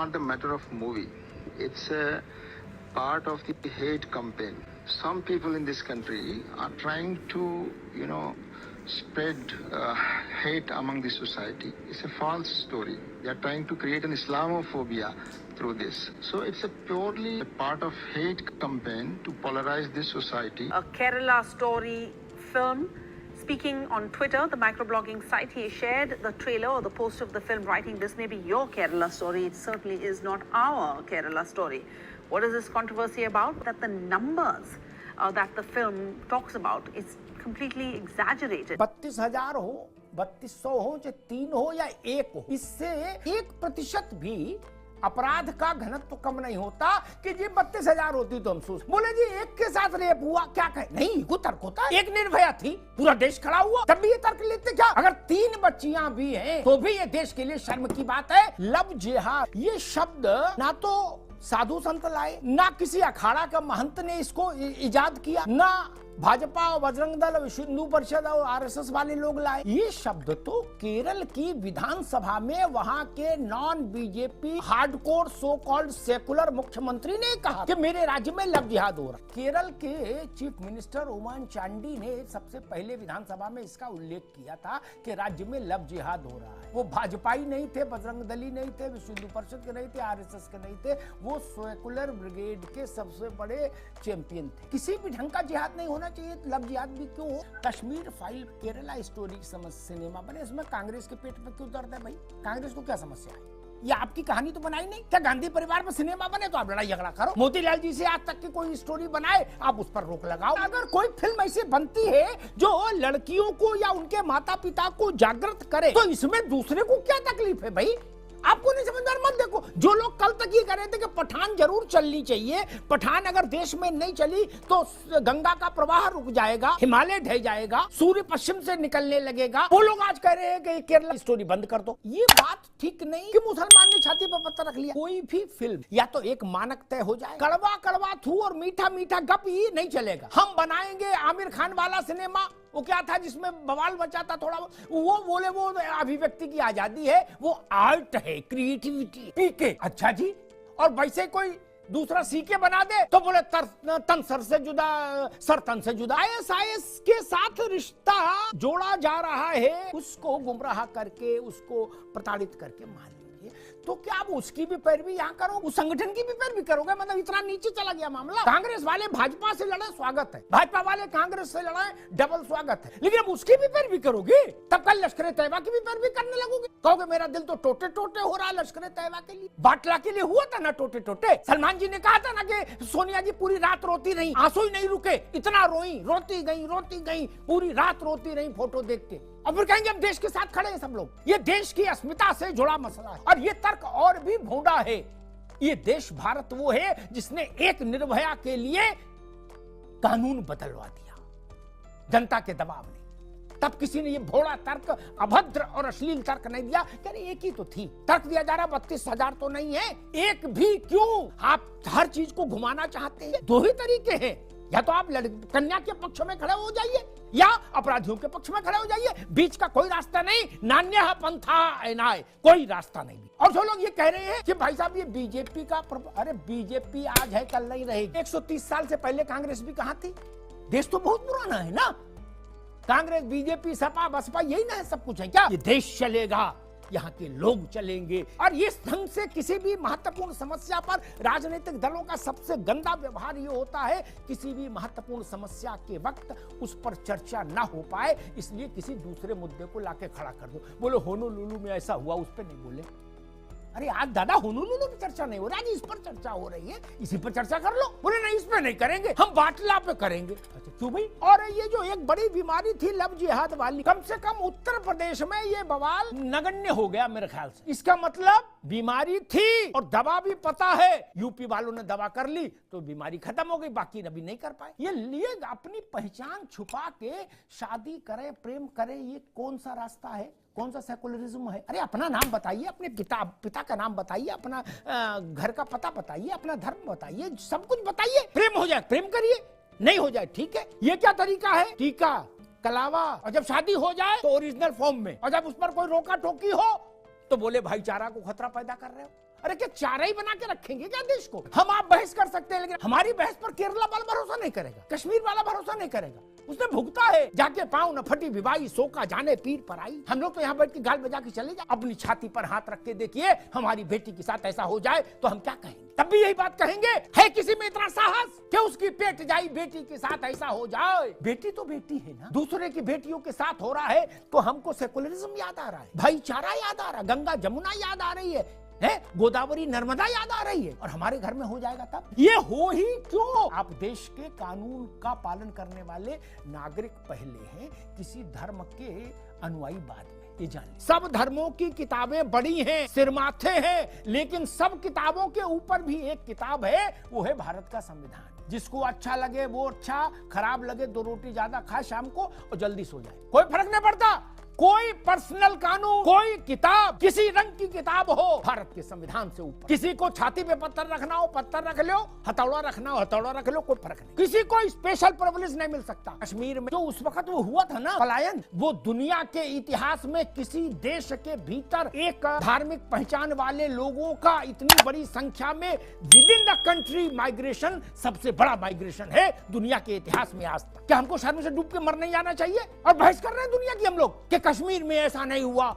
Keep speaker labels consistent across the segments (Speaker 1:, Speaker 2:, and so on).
Speaker 1: not a matter of movie. It's a part of the hate campaign. Some people in this country are trying to, spread hate among the society. It's a false story. They are trying to create an Islamophobia through this. So it's a purely a part of hate campaign to polarize this society.
Speaker 2: A Kerala Story film. Speaking on Twitter, the microblogging site, he shared the trailer or the poster of the film, writing, "This may be your Kerala story. It certainly is not our Kerala story." What is this controversy about? That the numbers that the film talks about is completely exaggerated.
Speaker 3: 32,000 हो, 3200 हो, चाहे 3 हो या 1 हो, इससे 1% भी अपराध का घनत्व कम नहीं होता कि जी 32,000 होती तो हम सोच बोले जी एक के साथ रेप हुआ क्या कहे नहीं को तर्क होता है। एक निर्भया थी पूरा देश खड़ा हुआ तब भी ये तर्क लेते क्या? अगर 3 बच्चियां भी हैं तो भी ये देश के लिए शर्म की बात है। लव जिहाद ये शब्द ना तो साधु संत लाए, ना किसी अखाड़ा का महंत ने इसको इजाद किया, ना भाजपा और बजरंग दल विश्व हिंदू परिषद और आरएसएस वाले लोग लाए। ये शब्द तो केरल की विधानसभा में वहां के non BJP hardcore so called secular मुख्यमंत्री ने कहा कि मेरे राज्य में लव जिहाद हो रहा है। केरल के चीफ मिनिस्टर ओमान चांडी ने सबसे पहले विधानसभा में इसका उल्लेख किया था कि राज्य में लव जिहाद हो रहा है। वो भाजपाई नहीं थे, बजरंग दली नहीं थे, विश्व हिंदू परिषद के नहीं थे, आरएसएस के नहीं थे, वो सेकुलर ब्रिगेड के सबसे बड़े चैंपियन थे। किसी भी ढंग का जिहाद नहीं होना चाहिए, लव जिहाद भी क्यों हो? Kashmir file Kerala story cinema बने, इसमें कांग्रेस के पेट पे क्यों दर्द है भाई? कांग्रेस को क्या समस्या है? ये आपकी कहानी तो बनाई नहीं क्या? गांधी परिवार में सिनेमा बने तो आप लड़ाई झगड़ा करो। मोतीलाल जी से आज तक की कोई स्टोरी बनाए आप उस पर रोक लगाओ। अगर कोई फिल्म ऐसी बनती है जो लड़कियों को या उनके माता पिता को जागृत करे तो इसमें दूसरे को क्या तकलीफ है भाई? आपको नहीं समझ में मत देखो। जो लोग कल तक ये कह रहे थे कि पठान जरूर चलनी चाहिए, पठान अगर देश में नहीं चली तो गंगा का प्रवाह रुक जाएगा, हिमालय ढह जाएगा, सूर्य पश्चिम से निकलने लगेगा, वो लोग आज कह रहे हैं कि केरला स्टोरी बंद कर दो। ये बात ठीक नहीं कि मुसलमान ने छाती पर पत्थर रख लिया। कोई भी फिल्म या तो एक मानक तय हो जाए, कड़वा कड़वा थू और मीठा मीठा गप ये नहीं चलेगा। हम बनाएंगे आमिर खान वाला सिनेमा, वो क्या था जिसमें बवाल मचा था थोड़ा, वो बोले वो अभिव्यक्ति की आजादी है, वो आर्ट है, क्रिएटिविटी। पीके अच्छा जी, और वैसे कोई दूसरा सीके बना दे तो बोले तन सर से जुदा, सर तन से जुदा। आईएसआईएस के साथ रिश्ता जोड़ा जा रहा है, उसको गुमराह करके, उसको प्रताड़ित करके मान लीजिए, तो क्या आप उसकी भी पैरवी यहाँ करो, उस संगठन की भी पैरवी करोगे? मतलब इतना नीचे चला गया मामला। कांग्रेस वाले भाजपा से लड़े, स्वागत है, भाजपा वाले कांग्रेस से लड़े, डबल स्वागत है, लेकिन अब उसकी भी पैरवी करोगे तब कल लश्कर तैयबा की भी पैरवी करने लगोगे। कहोगे मेरा दिल तो टोटे टोटे हो रहा है लश्कर तैयबा के लिए। बाटला के लिए हुआ था ना टोटे टोटे। सलमान जी ने कहा था ना कि सोनिया जी पूरी रात रोती रही, आंसू ही नहीं रुके, इतना रोई, रोती गई, पूरी रात रोती रही फोटो देख के। और फिर कहेंगे हम देश के साथ खड़े हैं सब लोग। ये देश की अस्मिता से जुड़ा मसला है और ये तर्क और भी भोंडा है। ये देश भारत वो है जिसने एक निर्भया के लिए कानून बदलवा दिया जनता के दबाव ने। तब किसी ने ये भोड़ा तर्क, अभद्र और अश्लील तर्क नहीं दिया कि एक ही तो थी। तर्क दिया जा रहा 32,000 तो नहीं है, एक भी क्यों? आप हर चीज को घुमाना चाहते हैं। दो ही तरीके हैं, या तो आप कन्या के पक्ष में खड़े हो जाइए या अपराधियों के पक्ष में खड़े हो जाइए, बीच का कोई रास्ता नहीं। नान्यः पंथा एनाय, कोई रास्ता नहीं। और जो लोग ये कह रहे हैं कि भाई साहब ये बीजेपी का, अरे बीजेपी आज है कल नहीं रहेगी। 130 साल से पहले कांग्रेस भी कहां थी? देश तो बहुत पुराना है ना। कांग्रेस, बीजेपी, सपा, बसपा यही ना है, सब कुछ है क्या? ये देश चलेगा, यहाँ के लोग चलेंगे। और इस ढंग से किसी भी महत्वपूर्ण समस्या पर राजनीतिक दलों का सबसे गंदा व्यवहार ये होता है, किसी भी महत्वपूर्ण समस्या के वक्त उस पर चर्चा ना हो पाए, इसलिए किसी दूसरे मुद्दे को लाके खड़ा कर दो। बोलो होनोलुलु में ऐसा हुआ, उस पर नहीं बोले। अरे आज दादा होनोलुलु की चर्चा नहीं हो रही, आज इस पर चर्चा हो रही है, इसी पर चर्चा कर लो। बोले नहीं इस पे नहीं करेंगे, हम बाटला पे करेंगे। अच्छा क्यों भाई? और ये जो एक बड़ी बीमारी थी लव जिहाद वाली, कम से कम उत्तर प्रदेश में ये बवाल नगण्य हो गया मेरे ख्याल से। इसका मतलब बीमारी थी और दवा भी पता है, यूपी वालों ने दवा कर ली तो बीमारी खत्म हो गई, बाकी अभी नहीं कर पाए। ये लिए अपनी पहचान छुपा के शादी करे, प्रेम करे, ये कौन सा रास्ता है? कौन सा सेकुलरिज्म है? अरे अपना नाम बताइए, अपने पिता का नाम बताइए, अपना घर का पता बताइए, अपना धर्म बताइए, सब कुछ बताइए। प्रेम हो जाए प्रेम करिए, नहीं हो जाए ठीक है। ये क्या तरीका है? टीका, कलावा, और जब शादी हो जाए तो ओरिजिनल फॉर्म में, और जब उस पर कोई रोका टोकी हो तो बोले भाईचारा को खतरा पैदा कर रहे हो। अरे क्या चारा ही बना के रखेंगे क्या देश को? हम आप बहस कर सकते हैं, लेकिन हमारी बहस पर केरला वाला भरोसा नहीं करेगा, कश्मीर वाला भरोसा नहीं करेगा। उसने भुगता है, जाके पाँव न फटी विवाही सो का जाने पीर पर आई। हम लोग तो यहाँ बैठ के गाल बजा के चले जाए। अपनी छाती पर हाथ रख के देखिए, हमारी बेटी के साथ ऐसा हो जाए तो हम क्या कहेंगे? तब भी यही बात कहेंगे, है किसी में इतना साहस कि उसकी पेट जाई बेटी के साथ ऐसा हो जाए? बेटी तो बेटी है ना, दूसरे की बेटियों के साथ हो रहा है तो हमको सेकुलरिज्म याद आ रहा है, भाईचारा याद आ रहा है, गंगा जमुना याद आ रही है, गोदावरी नर्मदा याद आ रही है, और हमारे घर में हो जाएगा तब? ये हो ही क्यों? आप देश के कानून का पालन करने वाले नागरिक पहले हैं, किसी धर्म के अनुयायी बाद में, ये जान लीजिए। सब धर्मों की किताबें बड़ी हैं, सिरमाथे हैं, लेकिन सब किताबों के ऊपर भी एक किताब है, वो है भारत का संविधान। जिसको अच्छा लगे वो अच्छा, खराब लगे 2 रोटी ज्यादा खाए शाम को और जल्दी सो जाए, कोई फर्क नहीं पड़ता। कोई पर्सनल कानून, कोई किताब, किसी रंग की किताब हो, भारत के संविधान से ऊपर। किसी को छाती पे पत्थर रखना हो पत्थर रख लो, हथौड़ा रखना हो हथौड़ा रख लो, कोई फर्क नहीं। किसी को स्पेशल प्रिविलेज नहीं मिल सकता। कश्मीर में जो उस वक्त वो हुआ था ना पलायन, वो दुनिया के इतिहास में किसी देश के भीतर एक धार्मिक पहचान वाले लोगों का इतनी बड़ी संख्या में with in the country migration सबसे बड़ा माइग्रेशन है दुनिया के इतिहास में आज तक। क्या हमको शर्म से डूब के मर नहीं जाना चाहिए? और बहस कर रहे हैं दुनिया की हम लोग कि कश्मीर में ऐसा नहीं हुआ।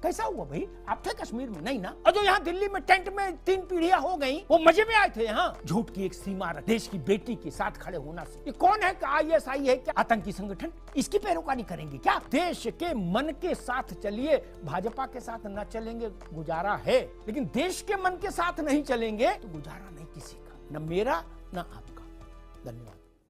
Speaker 3: कैसा हुआ भाई? आप थे कश्मीर में? नहीं ना। और जो यहाँ दिल्ली में टेंट में 3 पीढ़ियां हो गई, वो मजे में आए थे यहाँ। झूठ की एक सीमा रख, देश की बेटी के साथ खड़े होना से ये कौन है? ISI है क्या? आतंकी संगठन? इसकी पैरोकारी करेंगे क्या? देश के मन के साथ चलिए, भाजपा के साथ न चलेंगे गुजारा है, लेकिन देश के मन के साथ नहीं चलेंगे तो गुजारा नहीं किसी का, न मेरा न आपका। धन्यवाद।